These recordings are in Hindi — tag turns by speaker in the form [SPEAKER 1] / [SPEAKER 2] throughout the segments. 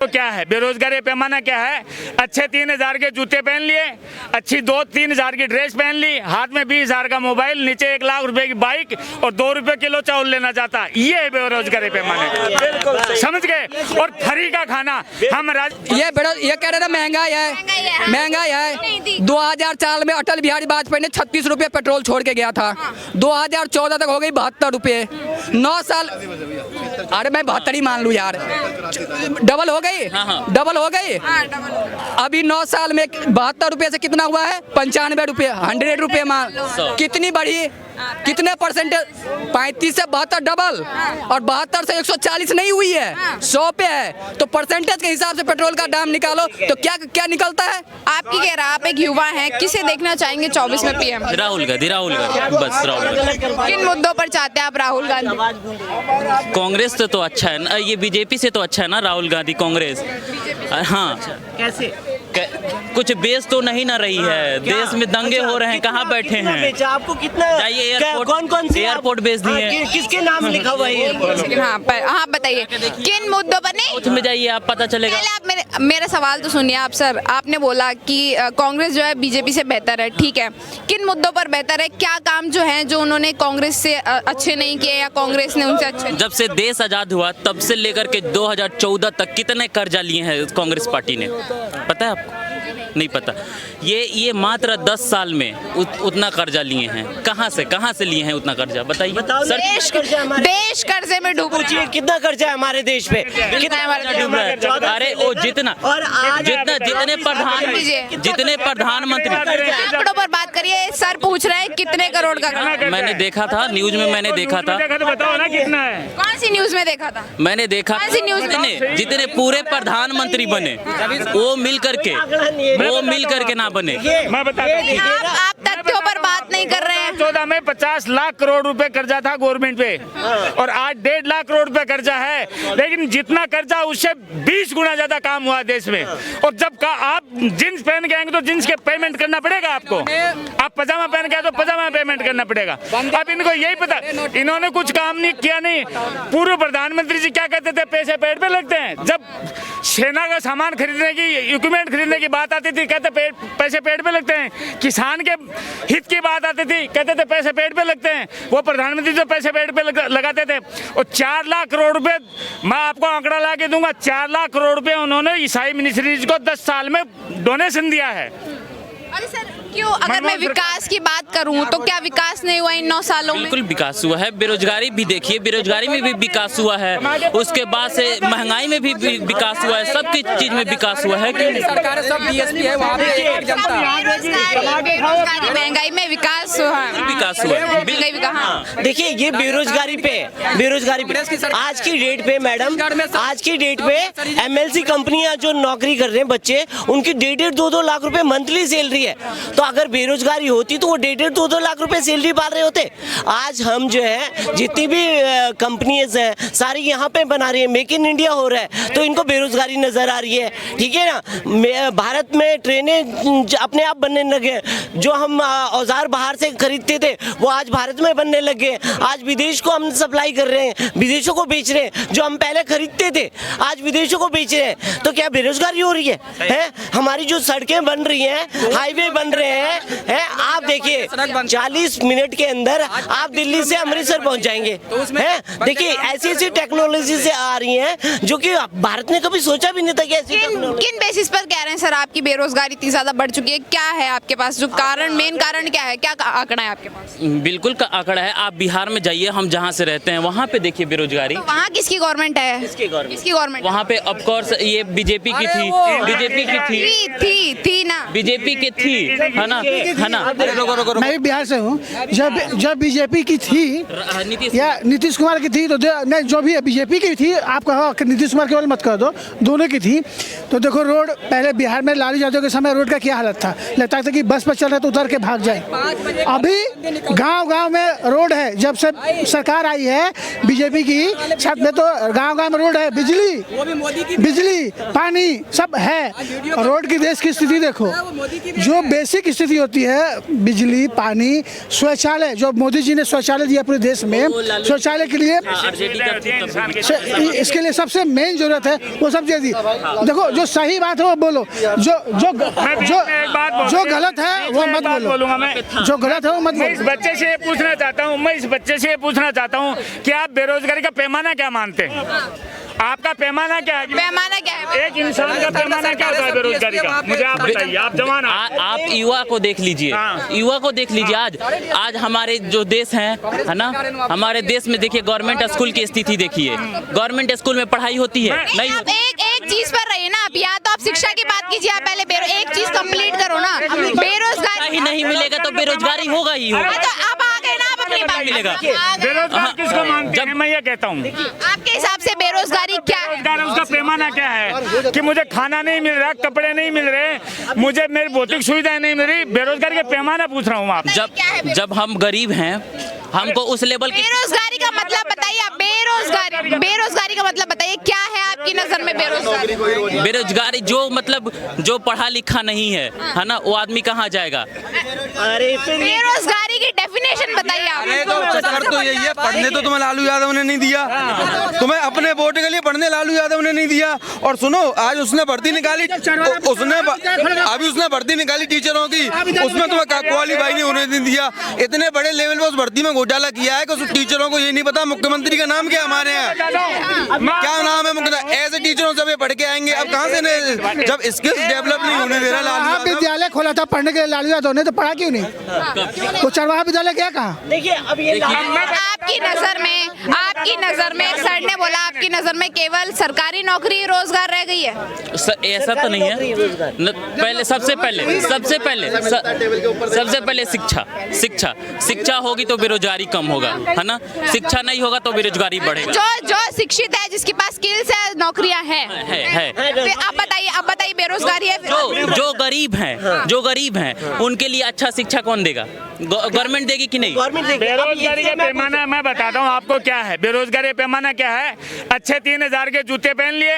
[SPEAKER 1] तो क्या है बेरोजगारी पैमाना क्या है? अच्छे 3,000 के जूते पहन लिए, अच्छी 2-3 हज़ार की ड्रेस पहन ली, हाथ में 20,000 का मोबाइल, नीचे 1 लाख रुपए की बाइक और 2 रुपए किलो चावल लेना चाहता। ये है बेरोजगारी पैमाने, समझ गए? और फ्री का खाना हम
[SPEAKER 2] ये कह रहे थे महंगाई है। 2004 में अटल बिहारी वाजपेयी ने 36 रुपये पेट्रोल छोड़ के गया था। 2014 तक हो गई 72 रुपये। 9 साल, अरे मैं 72 ही मान लूँ यार, डबल हो गई। डबल हो गई। अभी 9 साल में 72 रुपये से कितना हुआ है? 95 रुपये, 100 रुपये मान। कितनी बढ़ी? कितने परसेंटेज? 35 से 72 डबल, और 72 से 140 नहीं हुई है, 100 पे है। तो परसेंटेज के हिसाब से पेट्रोल का दाम निकालो तो क्या क्या निकलता है?
[SPEAKER 3] आपकी कह रहा, आप एक युवा हैं, किसे देखना चाहेंगे 24 में पीएम?
[SPEAKER 4] राहुल गांधी बस राहुल गांधी।
[SPEAKER 3] किन मुद्दों पर चाहते हैं आप राहुल गांधी?
[SPEAKER 4] कांग्रेस तो अच्छा है ना, ये बीजेपी से तो अच्छा है ना राहुल गांधी कांग्रेस। हाँ,
[SPEAKER 5] कैसे?
[SPEAKER 4] कुछ बेस तो नहीं ना रही है, देश में दंगे हो रहे हैं, कहाँ बैठे हैं?
[SPEAKER 5] आपको कितना? कौन से
[SPEAKER 4] एयरपोर्ट बेच दिए?
[SPEAKER 5] किसके नाम लिखा हुआ है?
[SPEAKER 3] हाँ बताइए किन मुद्दों पर? नहीं,
[SPEAKER 4] उसमें जाइए आप, पता चलेगा।
[SPEAKER 3] पहले आप मेरा सवाल तो सुनिए आप सर। आपने बोला कि कांग्रेस जो है बीजेपी से बेहतर है, ठीक है, किन मुद्दों पर बेहतर है? क्या काम जो है जो उन्होंने कांग्रेस से अच्छे नहीं किए या कांग्रेस ने उनसे अच्छे?
[SPEAKER 4] जब से देश आजाद हुआ तब से लेकर के 2014 तक कितने कर्जा लिए हैं कांग्रेस पार्टी ने, पता है आपको? नहीं पता। ये मात्र 10 साल में उतना कर्जा लिए हैं। कहाँ से लिए हैं उतना कर्जा, बताइए।
[SPEAKER 3] देश कर्जे में डूब रहा है।
[SPEAKER 5] कितना कर्जा है हमारे देश पे?
[SPEAKER 3] कितना हमारा
[SPEAKER 4] डूब रहा है? अरे वो जितने प्रधानमंत्री
[SPEAKER 3] आंकड़ों पर बात करिए। सर पूछ रहे हैं कितने करोड़ का?
[SPEAKER 4] मैंने देखा था न्यूज में, मैंने देखा था।
[SPEAKER 1] बताओ ना कितना है?
[SPEAKER 3] कौन सी न्यूज में देखा था?
[SPEAKER 4] मैंने देखा जितने पूरे प्रधानमंत्री बने वो मिल करके ना बने।
[SPEAKER 1] मैं बता दूं,
[SPEAKER 3] आप तथ्यों पर बात नहीं कर रहे हैं।
[SPEAKER 1] 2014 में 50 लाख करोड़ रुपए कर्जा था गवर्नमेंट पे, और आज 1.5 लाख करोड़ रुपए कर्जा है। लेकिन जितना कर्जा उससे 20 गुना ज्यादा काम हुआ देश में। और जब आप जींस पहन के आएंगे तो जींस के पेमेंट करना पड़ेगा आपको। आप पजामा पहन के आए तो पजामा पेमेंट करना पड़ेगा। अब इनको यही पता, इन्होंने कुछ काम नहीं किया। नहीं, पूर्व प्रधानमंत्री जी क्या कहते थे? पैसे पेट पे लगते हैं। जब सेना का सामान खरीदने की, इक्विपमेंट खरीदने की बात आती थी, कहते पैसे पेट पे लगते हैं। किसान के हित की बात आती थी, कहते थे पैसे पेट पे लगते हैं। वो प्रधानमंत्री जो पैसे पेट पे लगाते थे। और 4 लाख करोड़ रुपए, मैं आपको आंकड़ा ला के दूंगा, 4 लाख करोड़ रुपए उन्होंने ईसाई मिनिस्ट्रीज को 10 साल में डोनेशन दिया है।
[SPEAKER 3] अरे सर क्यों? अगर मैं विकास की बात करूं तो क्या विकास नहीं हुआ इन 9 सालों में?
[SPEAKER 4] बिल्कुल विकास हुआ है। बेरोजगारी भी देखिए, बेरोजगारी में भी विकास हुआ है। उसके बाद से महंगाई में भी विकास हुआ है। सब की चीज में विकास हुआ है।
[SPEAKER 2] सरकार सब डीएसपी है, वहाँ पे जनता।
[SPEAKER 3] बेरोजगारी महंगाई में विकास हुआ है।
[SPEAKER 5] देखिए ये बेरोजगारी पे आज की डेट पे मैडम, आज की डेट पे MLC कंपनियां जो नौकरी कर रहे हैं बच्चे, उनकी 1.5 2 लाख रुपए मंथली सैलरी है। तो अगर बेरोजगारी होती तो वो 1.5 2 लाख रुपए सैलरी पा रहे होते। आज हम जो है जितनी भी कंपनीज हैं सारी यहाँ पे बना रही है, मेक इन इंडिया हो रहा है, तो इनको बेरोजगारी नजर आ रही है। ठीक है ना? भारत में ट्रेनें अपने आप बनने लगे। जो हम औजार बाहर से खरीदते थे वो आज भारत में बनने लगे। आज विदेश को हम सप्लाई कर रहे हैं, विदेशों को बेच रहे हैं। जो हम पहले खरीदते थे आज विदेशों को बेच रहे हैं। तो क्या बेरोजगारी हो रही है? हमारी जो सड़कें बन रही हैं, हाईवे बन रहे हैं, आप देखिए 40 मिनट के अंदर आप दिल्ली से अमृतसर पहुंच जाएंगे। देखिए ऐसी टेक्नोलॉजी से आ रही हैं जो कि भारत ने कभी सोचा भी नहीं था कि ऐसी।
[SPEAKER 3] किन बेसिस पर कह रहे हैं सर आपकी बेरोजगारी इतनी ज्यादा बढ़ चुकी है? क्या है आपके पास जो कारण, मेन कारण क्या है? क्या आंकड़ा है आपके पास?
[SPEAKER 4] बिल्कुल का आंकड़ा है। आप बिहार में जाइए, हम जहाँ से रहते हैं वहाँ पे देखिए बेरोजगारी।
[SPEAKER 3] तो वहाँ किसकी गवर्नमेंट है? किसकी गवर्नमेंट?
[SPEAKER 4] वहाँ पे ऑफ कोर्स ये बीजेपी की थी,
[SPEAKER 3] थी ना,
[SPEAKER 4] बीजेपी की थी, है ना?
[SPEAKER 6] मैं भी बिहार से हूँ। जब बीजेपी की थी या नीतीश कुमार की थी, तो नहीं, जो भी है बीजेपी की थी, आप कहो नीतीश कुमार केवल मत कर दो, दोनों की थी। तो देखो रोड पहले बिहार में लालू यादव के समय रोड का क्या हालत था, लगता था कि बस पर चल रहे तो उतर के भाग जाए। अभी गांव में रोड है। जब से सरकार आई है बीजेपी की, छत में तो गांव में रोड है, बिजली पानी सब है। रोड की देश की स्थिति देखो। जो बेसिक स्थिति होती है, बिजली, पानी, शौचालय, जो मोदी जी ने शौचालय दिया पूरे देश में, शौचालय के लिए इसके लिए सबसे मेन जरूरत है, वो सब दे दी। देखो जो सही बात है वो बोलो, जो गलत है वो मत बोलूंगा मैं, जो गलत है वो मत बोलो।
[SPEAKER 1] मैं इस बच्चे से ये पूछना चाहता हूँ कि आप बेरोजगारी का पैमाना क्या मानते हैं? आपका पैमाना क्या है?
[SPEAKER 3] पैमाना क्या है?
[SPEAKER 1] एक इंसान का पैमाना क्या होता है बेरोजगारी का? मुझे आप बताइए, आप जवान
[SPEAKER 4] आप युवा को देख लीजिए, युवा को देख लीजिए। आज हमारे जो देश है ना, हमारे देश में देखिए गवर्नमेंट स्कूल की स्थिति देखिए। गवर्नमेंट स्कूल में पढ़ाई होती है नहीं?
[SPEAKER 3] आप एक चीज पर रहिए ना, आप या तो आप शिक्षा की बात कीजिए, आप पहले एक चीज कंप्लीट करो ना। बेरोजगारी
[SPEAKER 4] ही नहीं मिलेगा तो बेरोजगारी होगा ही होगा।
[SPEAKER 3] तो अब आ गए ना, आप अपनी बात
[SPEAKER 4] मिलेगा।
[SPEAKER 1] बेरोजगार किसको मानते हैं? मैं ये कहता हूँ,
[SPEAKER 3] आपके हिसाब से बेरोजगारी क्या है?
[SPEAKER 1] बेरोजगार उसका पैमाना क्या है कि मुझे खाना नहीं मिल रहा, कपड़े नहीं मिल रहे, मुझे मेरी भौतिक सुविधाएं नहीं मिल रही। बेरोजगारी का पैमाना पूछ रहा हूँ आप।
[SPEAKER 4] जब हम गरीब हैं, हमको उस लेवल की
[SPEAKER 3] बेरोजगारी का मतलब बताइए आप। बेरोजगारी का मतलब बताइए, क्या है आपकी नजर में बेरोजगारी?
[SPEAKER 4] बेरोजगारी जो पढ़ा लिखा नहीं है ना, वो आदमी कहाँ जाएगा?
[SPEAKER 3] बेरोजगारी की डेफिनेशन बताइए आप।
[SPEAKER 7] चक्कर तो यही है, पढ़ने तो तुम्हें लालू यादव ने नहीं दिया, तुम्हें अपने वोट के लिए पढ़ने लालू यादव ने नहीं दिया। और सुनो, आज उसने भर्ती निकाली, उसने भर्ती निकाली टीचरों की, उसमें तुम्हें क्वालीफाई नहीं होने नहीं दिया। इतने बड़े लेवल पे उस भर्ती में घोटाला किया है कि उस टीचरों को ये नहीं पता मुख्यमंत्री का नाम क्या हमारे यहाँ, क्या नाम है मुख्यमंत्री। ऐसे टीचरों से पढ़ के आएंगे, अब कहाँ से, जब स्किल्स डेवलप नहीं होने दे रहा लालू।
[SPEAKER 6] विद्यालय खोला था पढ़ने के लिए लालू यादव ने, तो पढ़ा क्यों नहीं? वो चरवाहा विद्यालय क्या कहा?
[SPEAKER 5] देखिए अब ये
[SPEAKER 3] आपकी नजर में सर ने बोला, आपकी नजर में केवल सरकारी नौकरी रोजगार रह गई है?
[SPEAKER 4] ऐसा तो नहीं है। पहले सबसे पहले शिक्षा होगी तो बेरोजगारी कम होगा, है ना? शिक्षा नहीं होगा तो बेरोजगारी बढ़ेगा।
[SPEAKER 3] जो शिक्षित है, जिसके पास स्किल्स है, नौकरियां हैं, अब बताइए बेरोजगारी है। जो गरीब हैं उनके लिए अच्छा शिक्षा कौन देगा? गवर्नमेंट देगी कि नहीं?
[SPEAKER 1] बेरोजगारी का पैमाना मैं बताता हूँ आपको क्या है। बेरोजगारी पैमाना क्या है? अच्छे 3,000 के जूते पहन लिए,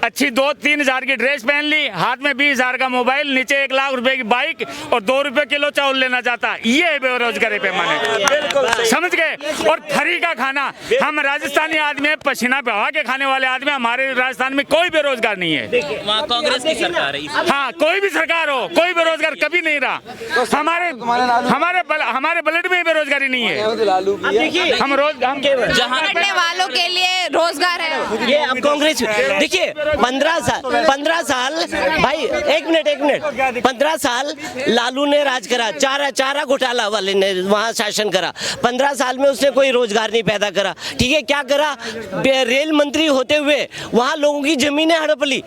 [SPEAKER 1] अच्छी 2-3,000 की ड्रेस पहन ली, हाथ में 20,000 का मोबाइल, नीचे 1 लाख रुपए की बाइक और 2 रुपए किलो चावल लेना चाहता। ये है बेरोजगारी पैमाने, समझ गए? और थरी का खाना, हम राजस्थानी आदमी है, पसीना बहा के खाने वाले आदमी। हमारे राजस्थान में कोई बेरोजगार नहीं है।
[SPEAKER 4] वहाँ कांग्रेस की सरकार है।
[SPEAKER 1] हाँ, कोई भी सरकार हो, कोई बेरोजगार कभी नहीं रहा। हमारे ब्लड में बेरोजगारी नहीं है। हम
[SPEAKER 3] जहाँ पढ़ने वालों के लिए रोजगार है।
[SPEAKER 5] ये अब कांग्रेस देखिए 15 साल भाई, एक मिनट 15 साल लालू ने राज करा, चारा घोटाला वाले ने वहाँ शासन करा। 15 साल में उसने कोई रोजगार नहीं पैदा करा। ठीक है, क्या करा? रेल मंत्री होते हुए वहाँ लोगों की जमीनें हड़प ली,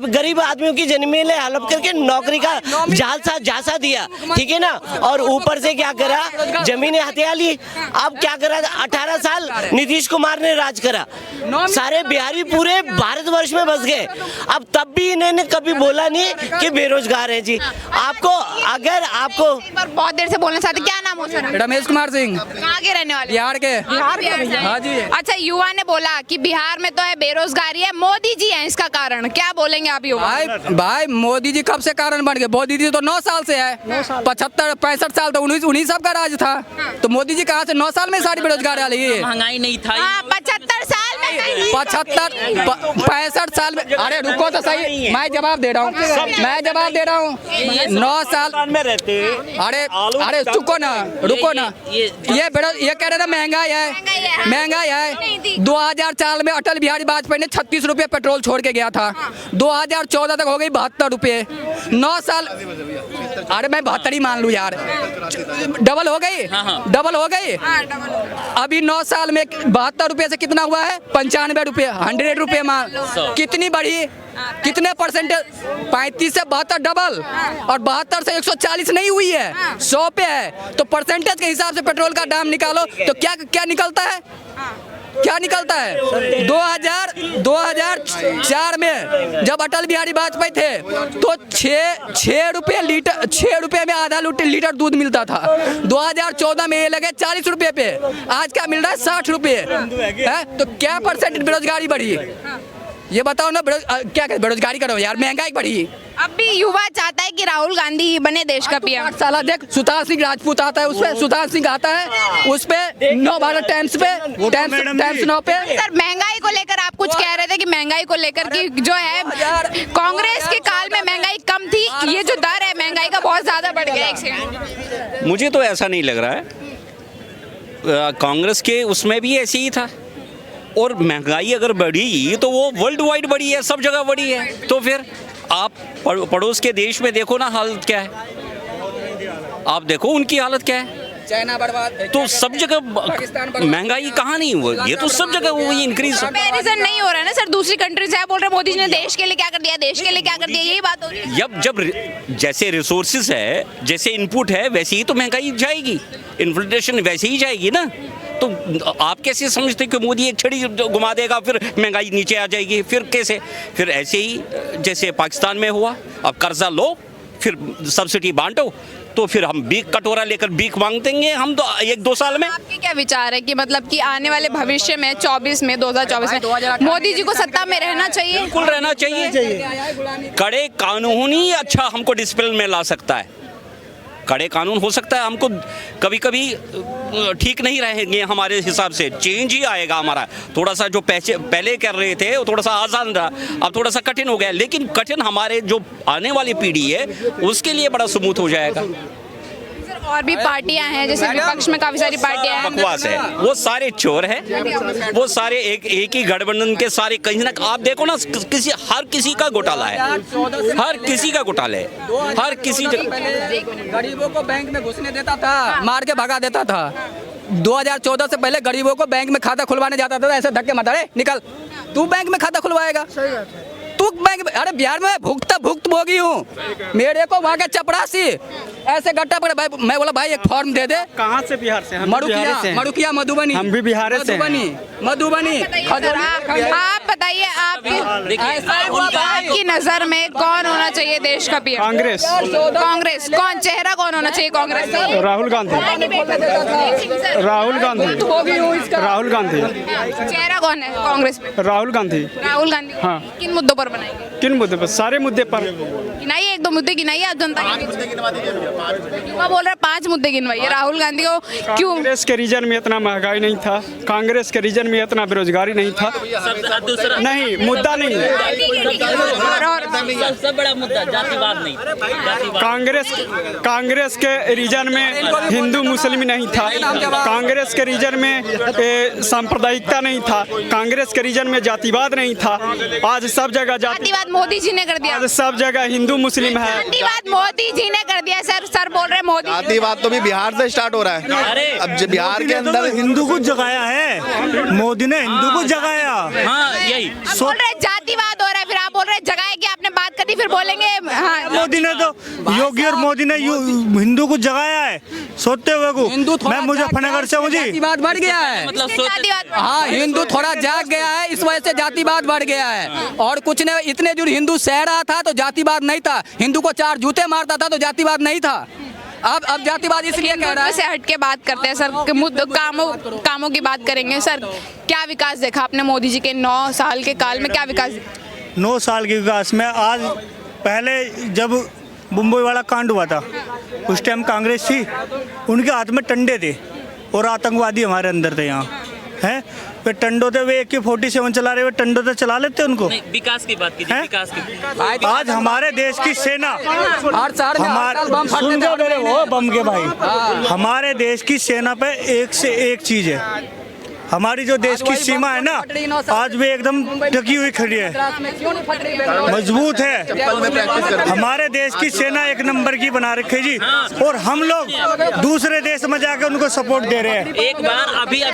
[SPEAKER 5] गरीब आदमियों की जमीनें हड़प करके नौकरी का झांसा दिया। ठीक है ना? और ऊपर से क्या करा? जमीनें हथिया ली। अब क्या करा? 18 साल नीतीश कुमार ने राज करा, सारे बिहारी पूरे भारतवर्ष में बस गए। अब तब भी इन्होंने कभी बोला नहीं कि बेरोजगार है जी। आपको
[SPEAKER 3] बहुत देर से बोलना चाहते, क्या नाम हो सर?
[SPEAKER 2] रमेश कुमार सिंह।
[SPEAKER 3] कहाँ के रहने वाले?
[SPEAKER 2] बिहार के।
[SPEAKER 3] हाँ जी। अच्छा, युवा ने बोला कि बिहार में तो है बेरोजगारी है, मोदी जी हैं इसका कारण। क्या बोलेंगे आप युवा?
[SPEAKER 2] भाई मोदी जी कब से कारण बन गए? मोदी जी तो 9 साल से है, 65 साल तो उन्हीं सब का राज था। तो मोदी जी कहाँ से 9 साल में सारी बेरोजगार आ रही है?
[SPEAKER 4] महंगाई नहीं था।
[SPEAKER 3] 75 साल में
[SPEAKER 2] 65 साल में। अरे रुको तो सही, मैं जवाब दे रहा हूँ। 9 साल में रहते। अरे चुको ना, रुको ना। ये कह रहे ना महंगाई है। 2004 में अटल बिहारी वाजपेयी ने 36 रुपये पेट्रोल छोड़ के गया था। 2014 तक हो गई 72 रुपये। 9 साल, अरे मैं 72 ही मान लूँ यार, डबल हो गई। अभी 9 साल में 72 रुपये से कितना हुआ है? 95 रुपये, 100 रुपये मान। कितनी बढ़ी? कितने परसेंटेज? 35 से 72 डबल, और 72 से 140 नहीं हुई है, 100 पे है। तो परसेंटेज के हिसाब से पेट्रोल का दाम निकालो तो क्या निकलता है? 2004 में जब अटल बिहारी वाजपेयी थे तो 6 रुपये में आधा लीटर दूध मिलता था। 2014 में ये लगे 40 रुपये पे, आज क्या मिल रहा है? 60 रुपये है। तो क्या परसेंट बेरोजगारी बढ़ी? ये बताओ ना क्या करें, बेरोजगारी करो यार, महंगाई बढ़ी।
[SPEAKER 3] अब भी युवा चाहता है कि राहुल गांधी ही बने देश का पीएम।
[SPEAKER 2] साला देख, सुतार सिंह राजपूत आता है, उसपे सुतार सिंह आता है, उस पे 9 भारत टाइम्स पे टाइम्स 9 पे।
[SPEAKER 3] सर महंगाई को लेकर आप कुछ कह रहे थे कि महंगाई को लेकर कि जो है कांग्रेस के काल में महंगाई कम थी, ये जो दर है महंगाई का बहुत ज्यादा बढ़ गया। एक सेकंड,
[SPEAKER 8] मुझे तो ऐसा नहीं लग रहा है, कांग्रेस के उसमें भी ऐसे ही था। और महंगाई अगर बढ़ी तो वो वर्ल्ड वाइड बढ़ी है, सब जगह बढ़ी है। तो फिर आप पड़ोस के देश में देखो ना हालत क्या है, आप देखो उनकी हालत क्या है।
[SPEAKER 2] चाइना बर्बाद,
[SPEAKER 8] तो सब जगह महंगाई कहाँ नहीं हुई, ये तो सब जगह हुई इंक्रीज।
[SPEAKER 3] कंपैरिजन नहीं हो रहा है ना सर, दूसरी कंट्रीज है, बोल रहे मोदी जी ने देश के लिए क्या कर दिया, देश के लिए क्या कर दिया, यही बात हो रही है।
[SPEAKER 8] जब जैसे रिसोर्सेज है, जैसे इनपुट है, वैसे ही तो महंगाई जाएगी, इन्फ्लेशन वैसे ही जाएगी ना। तो आप कैसे समझते कि मोदी एक छड़ी घुमा देगा फिर महंगाई नीचे आ जाएगी? फिर कैसे? फिर ऐसे ही जैसे पाकिस्तान में हुआ, अब कर्जा लो फिर सब्सिडी बांटो, तो फिर हम बीक कटोरा लेकर बीक मांग देंगे हम तो 1-2 साल में।
[SPEAKER 3] आपके क्या विचार है कि मतलब कि आने वाले भविष्य में 2024 में मोदी जी को सत्ता में रहना चाहिए?
[SPEAKER 8] बिल्कुल रहना चाहिए। कड़े कानून ही अच्छा हमको डिसिप्लिन में ला सकता है। कड़े कानून हो सकता है हमको कभी कभी ठीक नहीं रहेंगे, हमारे हिसाब से चेंज ही आएगा हमारा। थोड़ा सा जो पहले कर रहे थे वो थोड़ा सा आसान रहा, अब थोड़ा सा कठिन हो गया, लेकिन कठिन हमारे जो आने वाली पीढ़ी है उसके लिए बड़ा स्मूथ हो जाएगा।
[SPEAKER 3] और भी पार्टियां हैं, जैसे विपक्ष में काफी सारी पार्टियां हैं।
[SPEAKER 8] बकवास है, वो सारे चोर हैं, वो सारे एक ही गठबंधन के सारे। कहीं ना आप देखो ना, हर किसी का घोटाला है, हर किसी का घोटाला है, हर किसी।
[SPEAKER 2] गरीबों को बैंक में घुसने देता था, मार के भगा देता था। 2014 से पहले गरीबों को बैंक में खाता खुलवाने जाता था, ऐसे धक्के मत, अरे निकल तू बैंक में खाता खुलवाएगा, तू बैंक में। अरे बिहार में भुक्तभोगी हूँ, मेरे को वहाँ के चपरासी ऐसे गट्टा पड़े भाई। मैं बोला भाई एक फॉर्म दे दे।
[SPEAKER 9] कहाँ से? बिहार से। हम
[SPEAKER 2] मड़ुकिया मधुबनी।
[SPEAKER 9] हम भी बिहार से।
[SPEAKER 2] मधुबनी।
[SPEAKER 3] आप बताइए, आपकी नजर में कौन होना चाहिए देश का पीएम?
[SPEAKER 9] कांग्रेस।
[SPEAKER 3] कांग्रेस कौन, चेहरा कौन होना चाहिए कांग्रेस का?
[SPEAKER 9] राहुल गांधी। राहुल गांधी। राहुल गांधी।
[SPEAKER 3] चेहरा कौन है कांग्रेस में?
[SPEAKER 9] राहुल गांधी।
[SPEAKER 3] राहुल गांधी।
[SPEAKER 9] हाँ।
[SPEAKER 3] किन मुद्दों पर बनाएंगे?
[SPEAKER 9] किन मुद्दे पर? सारे मुद्दे पर।
[SPEAKER 3] गिनाइए, 1-2 मुद्दे गिनाइए आप जनता के बीच। युवा बोल रहे 5 मुद्दे गिनवाइए। राहुल गांधी को क्यों?
[SPEAKER 9] कांग्रेस के रीजन में इतना महंगाई नहीं था, कांग्रेस के रीजन में इतना बेरोजगारी नहीं था। नहीं, मुद्दा नहीं है।
[SPEAKER 4] सबसे बड़ा मुद्दा जातिवाद नहीं।
[SPEAKER 9] कांग्रेस के रीजन में हिंदू मुस्लिम नहीं था, कांग्रेस के रीजन में सांप्रदायिकता नहीं था, कांग्रेस के रीजन में जातिवाद नहीं था। आज सब जगह
[SPEAKER 3] जातिवाद मोदी जी ने कर दिया,
[SPEAKER 9] आज सब जगह हिंदू मुस्लिम है।
[SPEAKER 3] जातिवाद मोदी जी ने कर दिया। सर बोल रहे मोदी।
[SPEAKER 10] जातिवाद तो भी बिहार से स्टार्ट हो रहा है। अब बिहार के अंदर
[SPEAKER 11] हिंदू को जगाया है, मोदी ने हिंदू को जगाया।
[SPEAKER 4] हाँ, यही
[SPEAKER 3] बोल रहे जातिवाद हो रहा है, फिर आप बोल रहे जगाए कि आपने बात करी, फिर बोलेंगे हाँ।
[SPEAKER 11] मोदी ने तो, योगी और मोदी ने हिंदू को जगाया है सोते हुए को। मैं मुजफ्फरनगर से हूँ जी।
[SPEAKER 2] जातिवाद बढ़ गया है,
[SPEAKER 4] मतलब
[SPEAKER 3] जातिवाद।
[SPEAKER 2] हाँ, हिंदू थोड़ा जाग गया है, इस वजह से जातिवाद बढ़ गया है। और कुछ ने इतने दूर हिंदू सह रहा था तो जातिवाद नहीं था, हिंदू को 4 जूते मारता था तो जातिवाद नहीं था। अब जातिवाद इसलिए कह रहा है।
[SPEAKER 3] से हट के बात करते हैं सर, कामों की बात करेंगे। सर क्या विकास देखा आपने मोदी जी के 9 साल के काल में, क्या विकास?
[SPEAKER 11] 9 साल के विकास में, आज पहले जब मुंबई वाला कांड हुआ था उस टाइम कांग्रेस थी, उनके हाथ में टंडे थे और आतंकवादी हमारे अंदर थे यहाँ हैं। वे टंडो थे, वे AK-47 चला रहे, वे टंडो तो चला लेते उनको।
[SPEAKER 4] विकास की बात कीजिए, विकास की।
[SPEAKER 11] आज हमारे देश की सेना,
[SPEAKER 2] सुन
[SPEAKER 11] वो बम के भाई, हमारे देश की सेना पे एक से एक चीज है। हमारी जो देश की सीमा है ना, आज भी एकदम ढकी हुई खड़ी है, मजबूत है। हमारे देश की सेना 1 नंबर की बना रखी जी, और हम लोग दूसरे देश में जाकर उनको सपोर्ट दे रहे हैं।
[SPEAKER 4] एक बार अभी